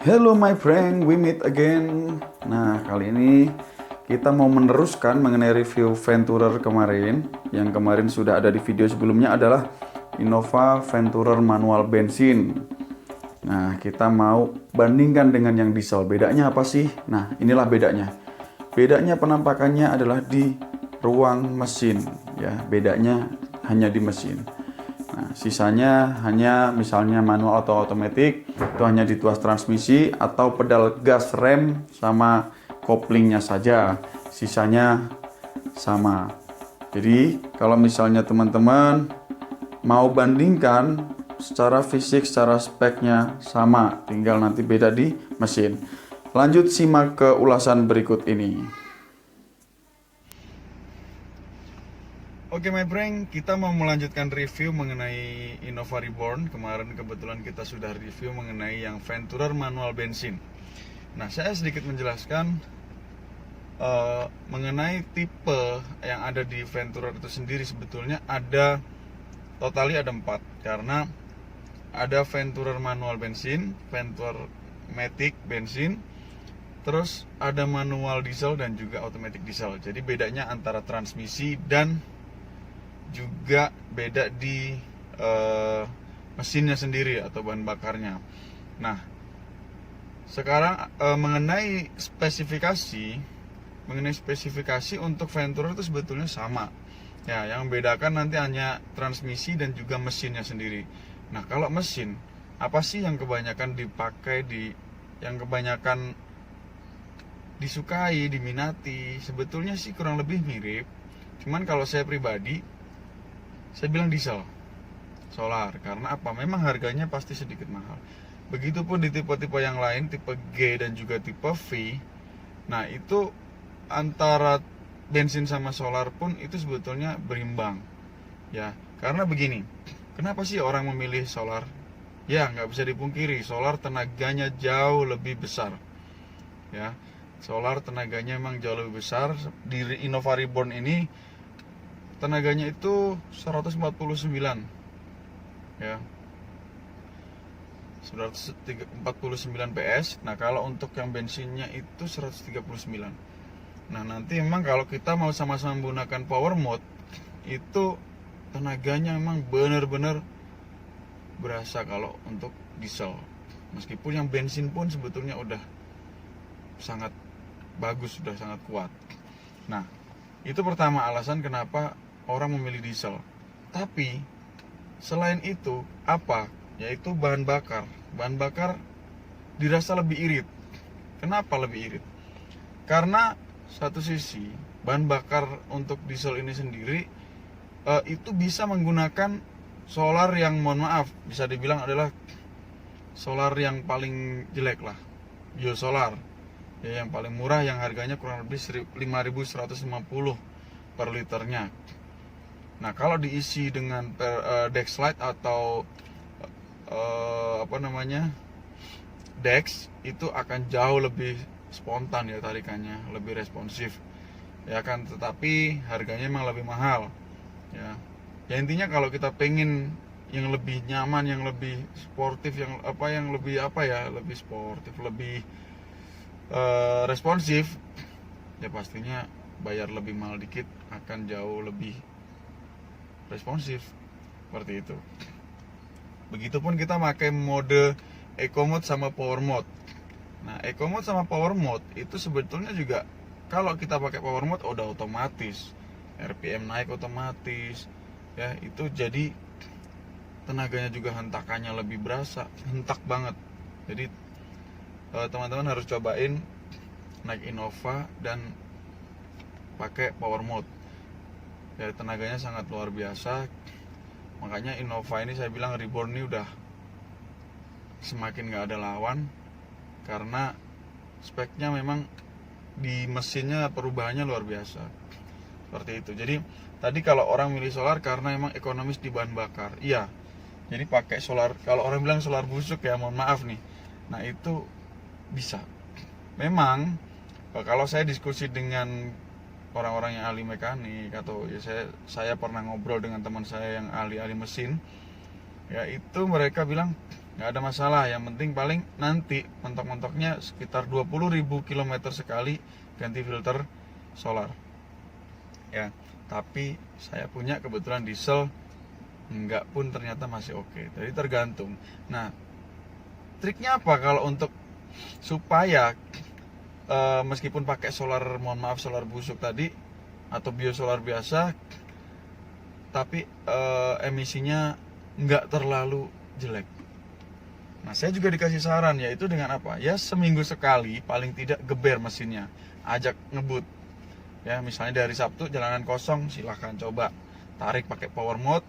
Hello my friend, we meet again. Nah, kali ini kita mau meneruskan mengenai review Venturer kemarin. Yang kemarin sudah ada di video sebelumnya adalah Innova Venturer manual bensin. Nah, kita mau bandingkan dengan yang diesel. Bedanya apa sih? Nah, inilah bedanya. Bedanya penampakannya adalah di ruang mesin, ya. Bedanya hanya di mesin. Nah, sisanya hanya misalnya manual atau otomatis itu hanya di tuas transmisi atau pedal gas rem sama koplingnya saja. Sisanya sama. Jadi, kalau misalnya teman-teman mau bandingkan secara fisik, secara speknya sama, tinggal nanti beda di mesin. Lanjut simak ke ulasan berikut ini. Oke my friend, kita mau melanjutkan review mengenai Innova Reborn. Kemarin kebetulan kita sudah review mengenai yang Venturer manual bensin. Nah, saya sedikit menjelaskan mengenai tipe yang ada di Venturer itu sendiri. Sebetulnya ada ada 4, karena ada Venturer manual bensin, Venturer Matic bensin, terus ada manual diesel dan juga automatic diesel. Jadi bedanya antara transmisi dan juga beda di mesinnya sendiri atau bahan bakarnya. Nah, sekarang mengenai spesifikasi untuk Venturer itu sebetulnya sama. Ya, yang membedakan nanti hanya transmisi dan juga mesinnya sendiri. Nah, kalau mesin, apa sih yang kebanyakan yang kebanyakan disukai, diminati? Sebetulnya sih kurang lebih mirip. Cuman kalau saya pribadi, saya bilang diesel, solar. Karena apa? Memang harganya pasti sedikit mahal. Begitupun di tipe-tipe yang lain, tipe G dan juga tipe V. Nah, itu antara bensin sama solar pun itu sebetulnya berimbang. Ya, karena begini. Kenapa sih orang memilih solar? Ya, nggak bisa dipungkiri, solar tenaganya jauh lebih besar. Ya, solar tenaganya memang jauh lebih besar. Di Innova Reborn ini tenaganya itu 149, ya, 149 PS. Nah, kalau untuk yang bensinnya itu 139. Nah, nanti memang kalau kita mau sama-sama menggunakan power mode, itu tenaganya memang benar-benar berasa kalau untuk diesel. Meskipun yang bensin pun sebetulnya udah sangat bagus, sudah sangat kuat. Nah, itu pertama alasan kenapa orang memilih diesel. Tapi selain itu apa? Yaitu bahan bakar. Bahan bakar dirasa lebih irit. Kenapa lebih irit? Karena satu sisi bahan bakar untuk diesel ini sendiri itu bisa menggunakan solar yang, mohon maaf, bisa dibilang adalah solar yang paling jelek lah, biosolar. Ya, yang paling murah, yang harganya kurang lebih 5.150 per liternya. Nah, kalau diisi dengan Dexlite atau Dex, itu akan jauh lebih spontan ya tarikannya, lebih responsif. Ya kan, tetapi harganya memang lebih mahal. Ya. Ya intinya kalau kita pengen yang lebih nyaman, yang lebih sportif, lebih sportif, lebih responsif, ya pastinya bayar lebih mahal dikit akan jauh lebih responsif, seperti itu. Begitupun kita pakai mode Eco Mode sama Power Mode. Nah, Eco Mode sama Power Mode itu sebetulnya juga, kalau kita pakai Power Mode udah otomatis RPM naik otomatis, ya, itu jadi tenaganya juga, hentakannya lebih berasa, hentak banget. Jadi teman-teman harus cobain naik Innova dan pakai Power Mode. Ya, tenaganya sangat luar biasa. Makanya Innova ini saya bilang Reborn ini udah semakin gak ada lawan, karena speknya memang di mesinnya perubahannya luar biasa. Seperti itu. Jadi tadi kalau orang milih solar karena memang ekonomis di bahan bakar, iya. Jadi pakai solar, kalau orang bilang solar busuk ya, mohon maaf nih. Nah, itu bisa. Memang kalau saya diskusi dengan orang-orang yang ahli mekanik, atau ya saya pernah ngobrol dengan teman saya yang ahli mesin, ya, itu mereka bilang nggak ada masalah. Yang penting paling nanti mentok-mentoknya sekitar 20.000 km sekali ganti filter solar ya. Tapi saya punya kebetulan diesel, enggak pun ternyata masih oke. Jadi tergantung. Nah, triknya apa kalau untuk supaya meskipun pakai solar, mohon maaf, solar busuk tadi atau biosolar biasa, tapi emisinya nggak terlalu jelek. Nah, saya juga dikasih saran, yaitu dengan apa? Ya, seminggu sekali paling tidak geber mesinnya, ajak ngebut. Ya, misalnya dari Sabtu jalanan kosong, silahkan coba tarik pakai power mode.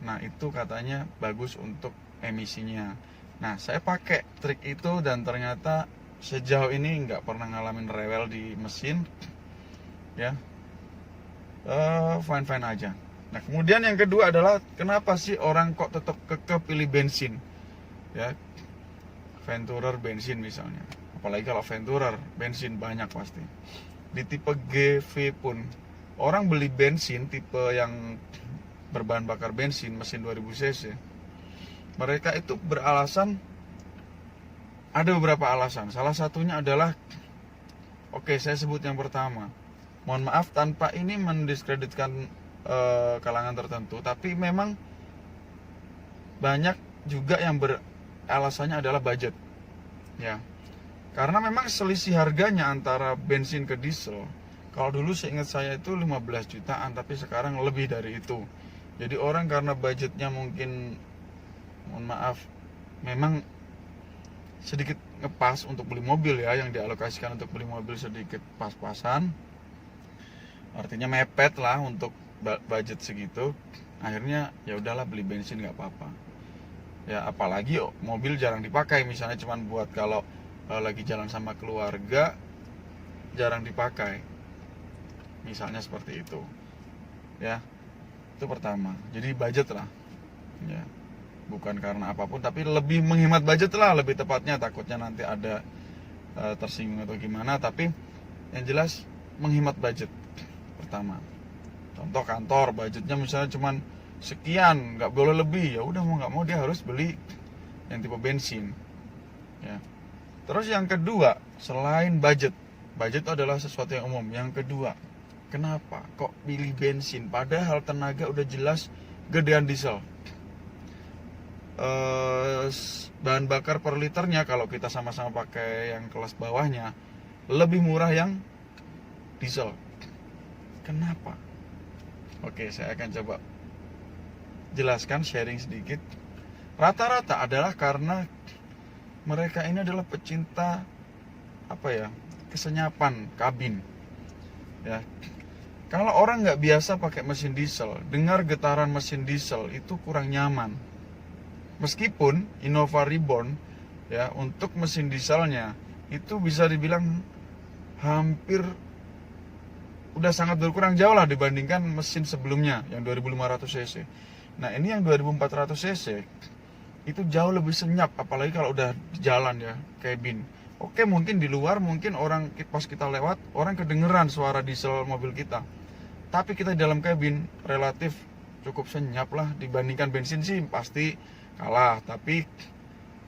Nah, itu katanya bagus untuk emisinya. Nah, saya pakai trik itu dan ternyata sejauh ini nggak pernah ngalamin rewel di mesin. Ya, fine-fine aja. Nah, kemudian yang kedua adalah kenapa sih orang kok tetap kekeh pilih bensin? Ya, Venturer bensin misalnya. Apalagi kalau Venturer bensin banyak pasti. Di tipe GV pun orang beli bensin tipe yang berbahan bakar bensin mesin 2000 cc. Mereka itu beralasan, ada beberapa alasan. Salah satunya adalah, oke, saya sebut yang pertama. Mohon maaf tanpa ini mendiskreditkan kalangan tertentu, tapi memang banyak juga yang beralasannya adalah budget. Ya. Karena memang selisih harganya antara bensin ke diesel. Kalau dulu seingat saya itu 15 jutaan, tapi sekarang lebih dari itu. Jadi orang karena budgetnya mungkin, mohon maaf, memang sedikit ngepas untuk beli mobil ya, yang dialokasikan untuk beli mobil sedikit pas-pasan. Artinya mepet lah untuk budget segitu. Akhirnya ya udahlah beli bensin nggak apa-apa. Ya apalagi mobil jarang dipakai, misalnya cuman buat kalau lagi jalan sama keluarga, jarang dipakai, misalnya seperti itu ya. Itu pertama, jadi budget lah ya, bukan karena apapun, tapi lebih menghemat budget lah, lebih tepatnya. Takutnya nanti ada tersinggung atau gimana, tapi yang jelas menghemat budget pertama. Contoh kantor, budgetnya misalnya cuman sekian, nggak boleh lebih, ya udah mau nggak mau dia harus beli yang tipe bensin ya. Terus yang kedua, selain budget itu adalah sesuatu yang umum. Yang kedua, kenapa kok pilih bensin padahal tenaga udah jelas gedean diesel? Bahan bakar per liternya kalau kita sama-sama pakai yang kelas bawahnya lebih murah yang diesel. Kenapa? Oke, saya akan coba jelaskan, sharing sedikit. Rata-rata adalah karena mereka ini adalah pecinta kesenyapan kabin ya. Kalau orang nggak biasa pakai mesin diesel, dengar getaran mesin diesel itu kurang nyaman. Meskipun Innova Reborn ya, untuk mesin dieselnya itu bisa dibilang hampir udah sangat berkurang jauh lah dibandingkan mesin sebelumnya yang 2500 cc. Nah, ini yang 2400 cc itu jauh lebih senyap, apalagi kalau udah di jalan ya, cabin. Oke, mungkin di luar, mungkin orang pas kita lewat, orang kedengeran suara diesel mobil kita. Tapi kita di dalam cabin relatif cukup senyap lah, dibandingkan bensin sih pasti kalah, tapi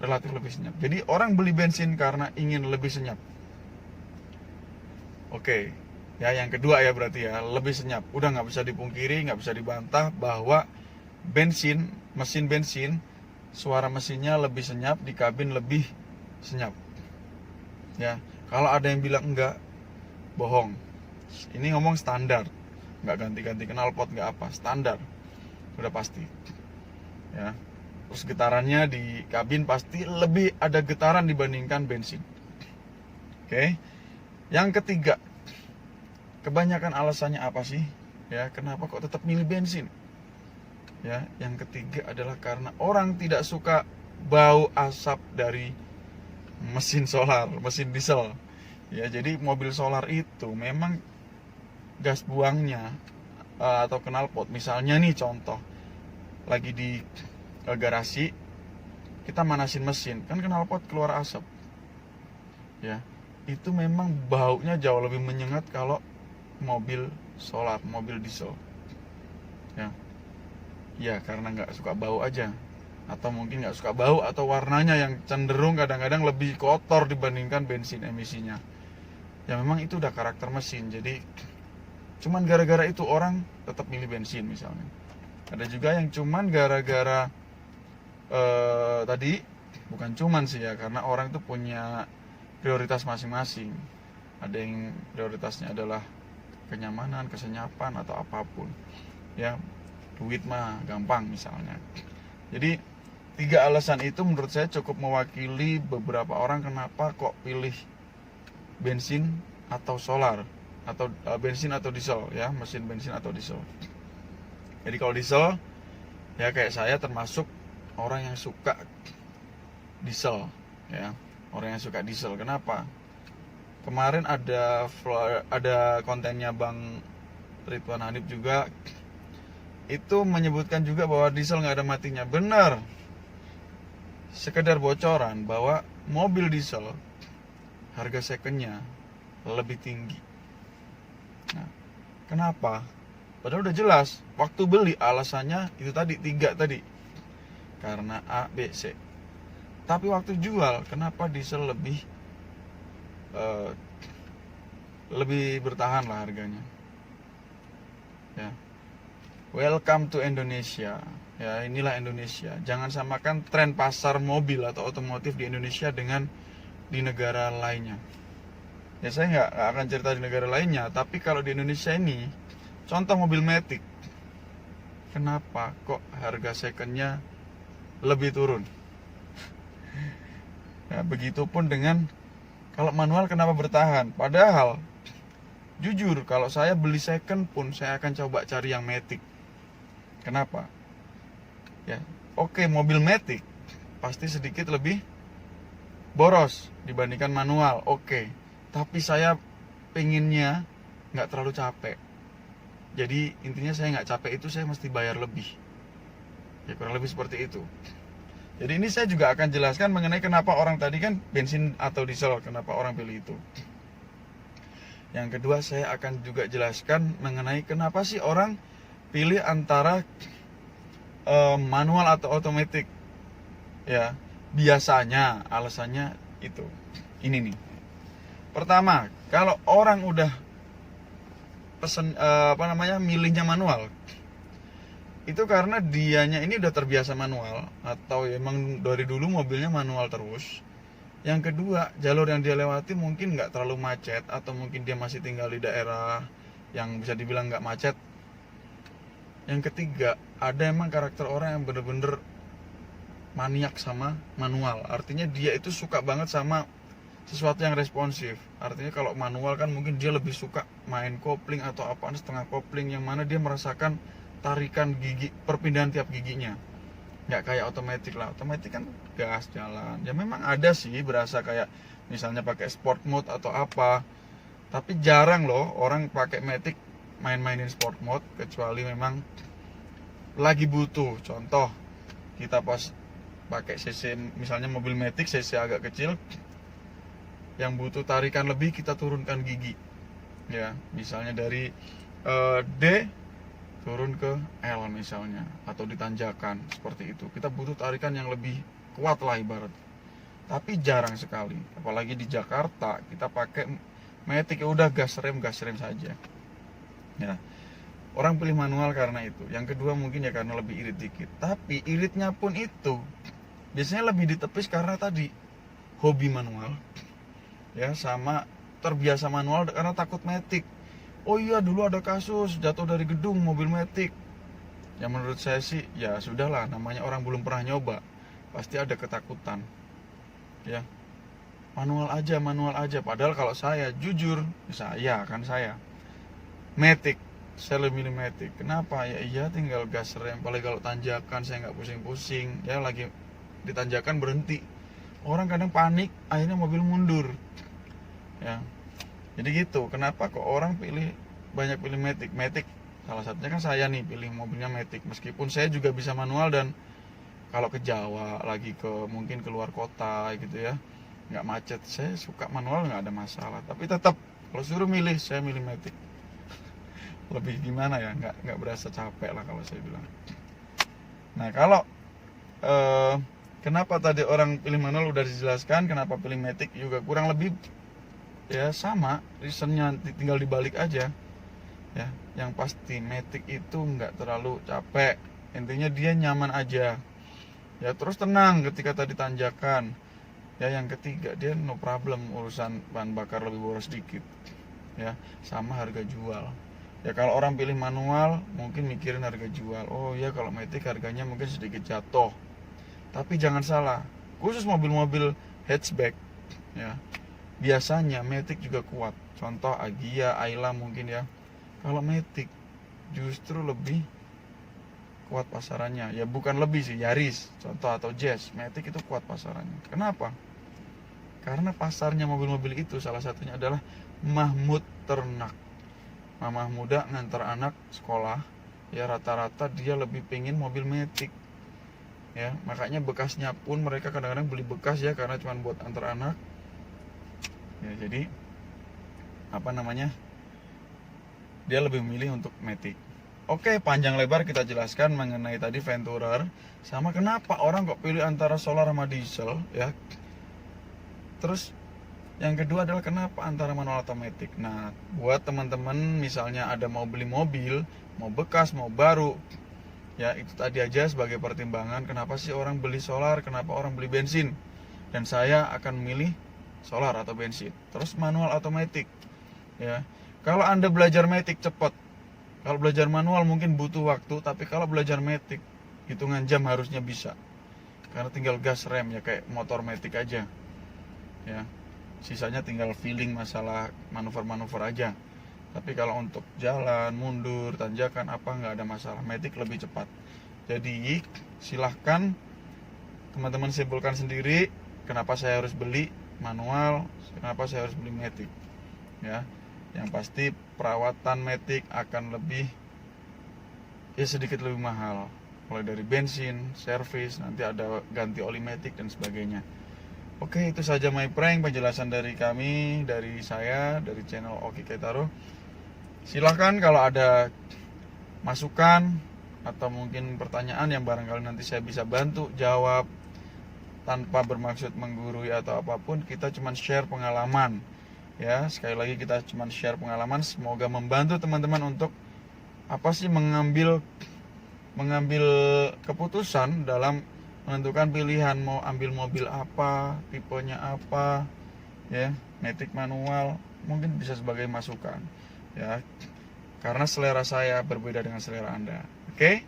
relatif lebih senyap. Jadi orang beli bensin karena ingin lebih senyap. Oke, ya yang kedua ya berarti ya, lebih senyap. Udah nggak bisa dipungkiri, nggak bisa dibantah bahwa bensin, mesin bensin, suara mesinnya lebih senyap, di kabin lebih senyap ya. Kalau ada yang bilang enggak, bohong. Ini ngomong standar, nggak ganti-ganti knalpot, nggak apa, standar udah pasti ya. Terus getarannya di kabin pasti lebih ada getaran dibandingkan bensin. Oke. Yang ketiga, kebanyakan alasannya apa sih ya, kenapa kok tetap milih bensin ya? Yang ketiga adalah karena orang tidak suka bau asap dari mesin solar, mesin diesel ya. Jadi mobil solar itu memang gas buangnya atau knalpot, misalnya nih contoh lagi di garasi, kita manasin mesin, kan knalpot keluar asap ya. Itu memang baunya jauh lebih menyengat kalau mobil solar, mobil diesel ya. Ya karena nggak suka bau aja atau mungkin nggak suka bau, atau warnanya yang cenderung kadang-kadang lebih kotor dibandingkan bensin emisinya. Ya memang itu udah karakter mesin. Jadi cuman gara-gara itu orang tetap milih bensin misalnya. Ada juga yang cuman gara-gara tadi, bukan cuman sih ya, karena orang tuh punya prioritas masing-masing. Ada yang prioritasnya adalah kenyamanan, kesenyapan, atau apapun ya, duit mah gampang misalnya. Jadi 3 alasan itu menurut saya cukup mewakili beberapa orang kenapa kok pilih bensin atau solar, atau bensin atau diesel ya, mesin bensin atau diesel. Jadi kalau diesel ya kayak saya termasuk orang yang suka diesel ya, orang yang suka diesel. Kenapa? Kemarin ada kontennya Bang Ridwan Hanif juga, itu menyebutkan juga bahwa diesel nggak ada matinya. Benar. Sekedar bocoran bahwa mobil diesel harga secondnya lebih tinggi. Nah, kenapa? Padahal udah jelas waktu beli alasannya itu tadi 3 tadi, karena A, B, C. Tapi waktu jual kenapa diesel lebih bertahan lah harganya ya. Welcome to Indonesia ya, inilah Indonesia. Jangan samakan tren pasar mobil atau otomotif di Indonesia dengan di negara lainnya ya. Saya nggak akan cerita di negara lainnya, tapi kalau di Indonesia ini, contoh mobil Matic, kenapa kok harga secondnya lebih turun ya. Begitupun dengan kalau manual kenapa bertahan. Padahal jujur kalau saya beli second pun saya akan coba cari yang Matic. Kenapa? Ya, oke, mobil Matic pasti sedikit lebih boros dibandingkan manual, oke. Tapi saya pengennya nggak terlalu capek. Jadi intinya saya nggak capek itu saya mesti bayar lebih. Ya kurang lebih seperti itu. Jadi ini saya juga akan jelaskan mengenai kenapa orang tadi kan bensin atau diesel, kenapa orang pilih itu. Yang kedua saya akan juga jelaskan mengenai kenapa sih orang pilih antara manual atau otomatis. Ya, biasanya alasannya itu. Ini nih. Pertama, kalau orang udah milihnya manual, itu karena dianya ini udah terbiasa manual, atau emang dari dulu mobilnya manual terus. Yang kedua, jalur yang dia lewati mungkin nggak terlalu macet, atau mungkin dia masih tinggal di daerah yang bisa dibilang nggak macet. Yang ketiga, ada emang karakter orang yang bener-bener maniak sama manual. Artinya dia itu suka banget sama sesuatu yang responsif. Artinya kalau manual kan mungkin dia lebih suka main kopling atau apaan setengah kopling, yang mana dia merasakan tarikan gigi, perpindahan tiap giginya. Nggak kayak otomatis lah. Otomatis kan gas jalan. Ya memang ada sih berasa kayak misalnya pakai sport mode atau apa. Tapi jarang loh orang pakai Matic main-mainin sport mode, kecuali memang lagi butuh. Contoh, kita pas pakai CC, misalnya mobil Matic CC agak kecil, yang butuh tarikan lebih, kita turunkan gigi. Ya, misalnya dari D turun ke L misalnya, atau ditanjakan seperti itu. Kita butuh tarikan yang lebih kuat lah ibarat. Tapi jarang sekali, apalagi di Jakarta kita pakai Matic, ya udah gas rem saja. Ya, orang pilih manual karena itu. Yang kedua mungkin ya karena lebih irit dikit. Tapi iritnya pun itu biasanya lebih ditepis karena tadi hobi manual, ya, sama terbiasa manual karena takut Matic. Oh iya, dulu ada kasus jatuh dari gedung mobil Matic. Ya menurut saya sih ya sudahlah, namanya orang belum pernah nyoba, pasti ada ketakutan. Ya, manual aja. Padahal kalau saya jujur, saya Matic, saya lebih milih Matic. Kenapa? Ya iya, tinggal gas rem. Paling kalau tanjakan saya nggak pusing-pusing. Ya lagi ditanjakan berhenti. Orang kadang panik, akhirnya mobil mundur. Ya, jadi gitu. Kenapa kok orang banyak pilih Matic? Matic salah satunya kan saya nih pilih mobilnya Matic. Meskipun saya juga bisa manual, dan kalau ke Jawa lagi mungkin keluar kota gitu ya, nggak macet, saya suka manual, nggak ada masalah. Tapi tetap kalau suruh milih, saya milih Matic. Lebih gimana ya, nggak berasa capek lah kalau saya bilang. Nah kalau kenapa tadi orang pilih manual udah dijelaskan, kenapa pilih matic juga kurang lebih ya sama, reasonnya tinggal dibalik aja ya. Yang pasti matic itu nggak terlalu capek, intinya dia nyaman aja ya, terus tenang ketika tadi tanjakan ya. Yang ketiga, dia no problem urusan bahan bakar lebih boros dikit ya, sama harga jual ya. Kalau orang pilih manual mungkin mikirin harga jual, oh ya kalau matic harganya mungkin sedikit jatuh, tapi jangan salah, khusus mobil-mobil hatchback ya, biasanya matic juga kuat. Contoh Agya, Ayla mungkin ya. Kalau matic justru lebih kuat pasarannya ya, bukan lebih sih, Yaris contoh atau Jazz, matic itu kuat pasarannya. Kenapa? Karena pasarnya mobil-mobil itu salah satunya adalah mahmud ternak, mamah muda ngantar anak sekolah ya, rata-rata dia lebih pengen mobil matic ya. Makanya bekasnya pun mereka kadang-kadang beli bekas ya, karena cuma buat antar anak ya. Jadi dia lebih memilih untuk matic. Oke, panjang lebar kita jelaskan mengenai tadi Venturer, sama kenapa orang kok pilih antara solar sama diesel ya. Terus yang kedua adalah kenapa antara manual atau matic. Nah, buat teman-teman misalnya ada mau beli mobil, mau bekas, mau baru ya, itu tadi aja sebagai pertimbangan kenapa sih orang beli solar, kenapa orang beli bensin. Dan saya akan memilih solar atau bensin. Terus manual atau matic ya. Kalau Anda belajar matic cepat, kalau belajar manual mungkin butuh waktu, tapi kalau belajar matic hitungan jam harusnya bisa, karena tinggal gas rem ya, kayak motor matic aja ya. Sisanya tinggal feeling masalah manuver-manuver aja. Tapi kalau untuk jalan, mundur, tanjakan apa nggak ada masalah, matic lebih cepat. Jadi silahkan teman-teman simpulkan sendiri kenapa saya harus beli manual, kenapa saya harus beli matic ya. Yang pasti perawatan matic akan lebih ya, sedikit lebih mahal, mulai dari bensin, servis, nanti ada ganti oli matic dan sebagainya. Oke, itu saja my prank, penjelasan dari kami, dari saya, dari channel Oki Ketaro. Silahkan kalau ada masukan atau mungkin pertanyaan yang barangkali nanti saya bisa bantu jawab, tanpa bermaksud menggurui atau apapun. Kita cuma share pengalaman ya. Sekali lagi kita cuma share pengalaman, semoga membantu teman-teman untuk apa sih mengambil keputusan dalam menentukan pilihan mau ambil mobil apa, tipenya apa ya, matic manual, mungkin bisa sebagai masukan ya, karena selera saya berbeda dengan selera Anda. Oke,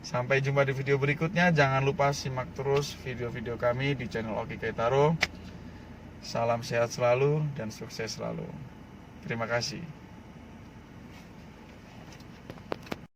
sampai jumpa di video berikutnya. Jangan lupa simak terus video-video kami di channel Oki Ketaro. Salam sehat selalu dan sukses selalu. Terima kasih.